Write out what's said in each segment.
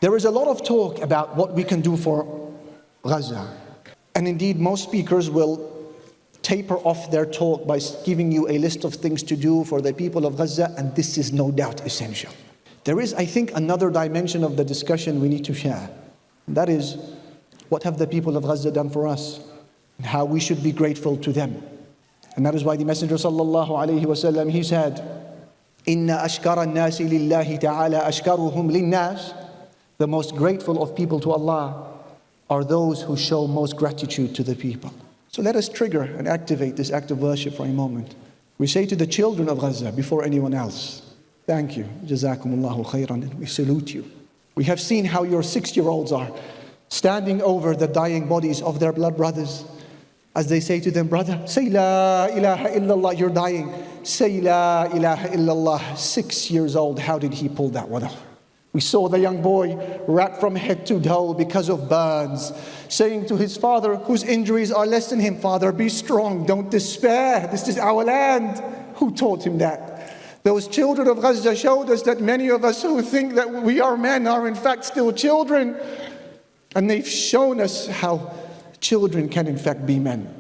There is a lot of talk about what we can do for Gaza. And indeed, most speakers will taper off their talk by giving you a list of things to do for the people of Gaza, and this is no doubt essential. There is, I think, another dimension of the discussion we need to share. And that is, what have the people of Gaza done for us? And how we should be grateful to them. And that is why the Messenger sallallahu alayhi wa sallam, he said, Inna ashkara an-nasi lillahi ta'ala ashkaruhum lin-nas. The most grateful of people to Allah are those who show most gratitude to the people. So let us trigger and activate this act of worship for a moment. We say to the children of Gaza before anyone else, thank you, jazakumullahu khairan, and we salute you. We have seen how your 6-year-olds are standing over the dying bodies of their blood brothers. As they say to them, brother, say la ilaha illallah, you're dying. Say la ilaha illallah. 6 years old, how did he pull that one off? We saw the young boy wrapped from head to toe because of burns, saying to his father, whose injuries are less than him, Father, be strong, don't despair, this is our land. Who taught him that? Those children of Gaza showed us that many of us who think that we are men are in fact still children. And they've shown us how children can in fact be men.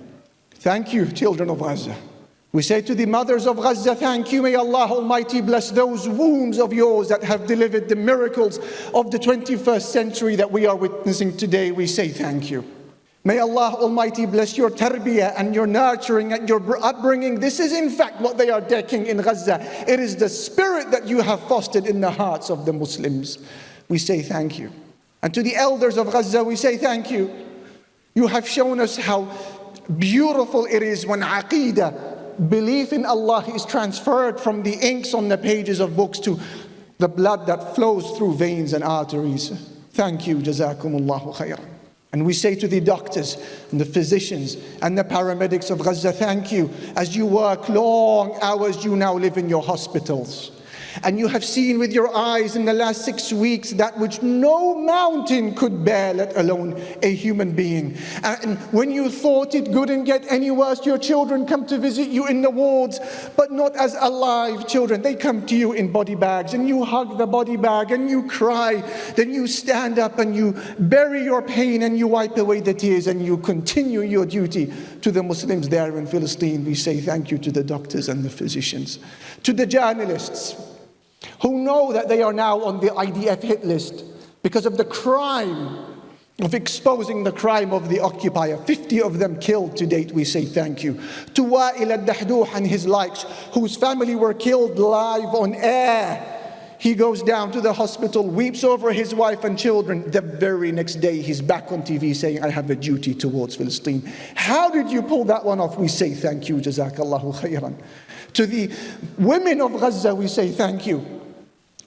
Thank you, children of Gaza. We say to the mothers of Gaza, thank you, may Allah Almighty bless those wombs of yours that have delivered the miracles of the 21st century that we are witnessing today. We say thank you. May Allah Almighty bless your tarbiyah and your nurturing and your upbringing. This is in fact what they are decking in Gaza. It is the spirit that you have fostered in the hearts of the Muslims. We say thank you. And to the elders of Gaza, we say thank you. You have shown us how beautiful it is when aqeedah, belief in Allah, is transferred from the inks on the pages of books to the blood that flows through veins and arteries. Thank you, jazakumullahu khairan. And we say to the doctors and the physicians and the paramedics of Gaza, thank you. As you work long hours, you now live in your hospitals. And you have seen with your eyes in the last 6 weeks that which no mountain could bear, let alone a human being. And when you thought it couldn't get any worse, your children come to visit you in the wards, but not as alive children. They come to you in body bags, and you hug the body bag and you cry. Then you stand up and you bury your pain and you wipe away the tears and you continue your duty to the Muslims there in Palestine. We say thank you to the doctors and the physicians, to the journalists who know that they are now on the IDF hit list because of the crime of exposing the crime of the occupier. 50 of them killed to date. We say thank you. To Wa'il al-Dahduh and his likes, whose family were killed live on air. He goes down to the hospital, weeps over his wife and children. The very next day, he's back on TV saying, I have a duty towards Palestine. How did you pull that one off? We say thank you, jazakallahu khairan. To the women of Gaza, we say thank you.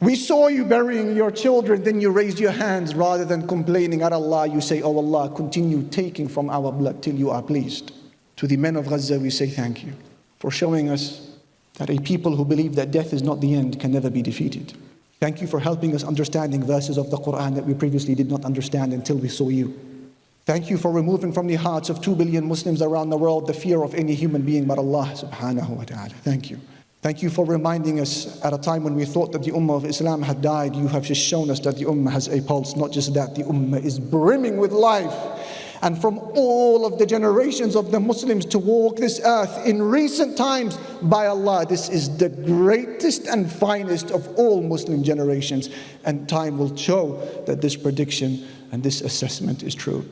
We saw you burying your children, then you raised your hands rather than complaining at Allah. You say, oh Allah, continue taking from our blood till you are pleased. To the men of Gaza, we say thank you for showing us that a people who believe that death is not the end can never be defeated. Thank you for helping us understanding verses of the Quran that we previously did not understand until we saw you. Thank you for removing from the hearts of 2 billion Muslims around the world the fear of any human being but Allah subhanahu wa ta'ala. Thank you. Thank you for reminding us at a time when we thought that the Ummah of Islam had died. You have just shown us that the Ummah has a pulse. Not just that, the Ummah is brimming with life. And from all of the generations of the Muslims to walk this earth in recent times, by Allah, this is the greatest and finest of all Muslim generations. And time will show that this prediction and this assessment is true.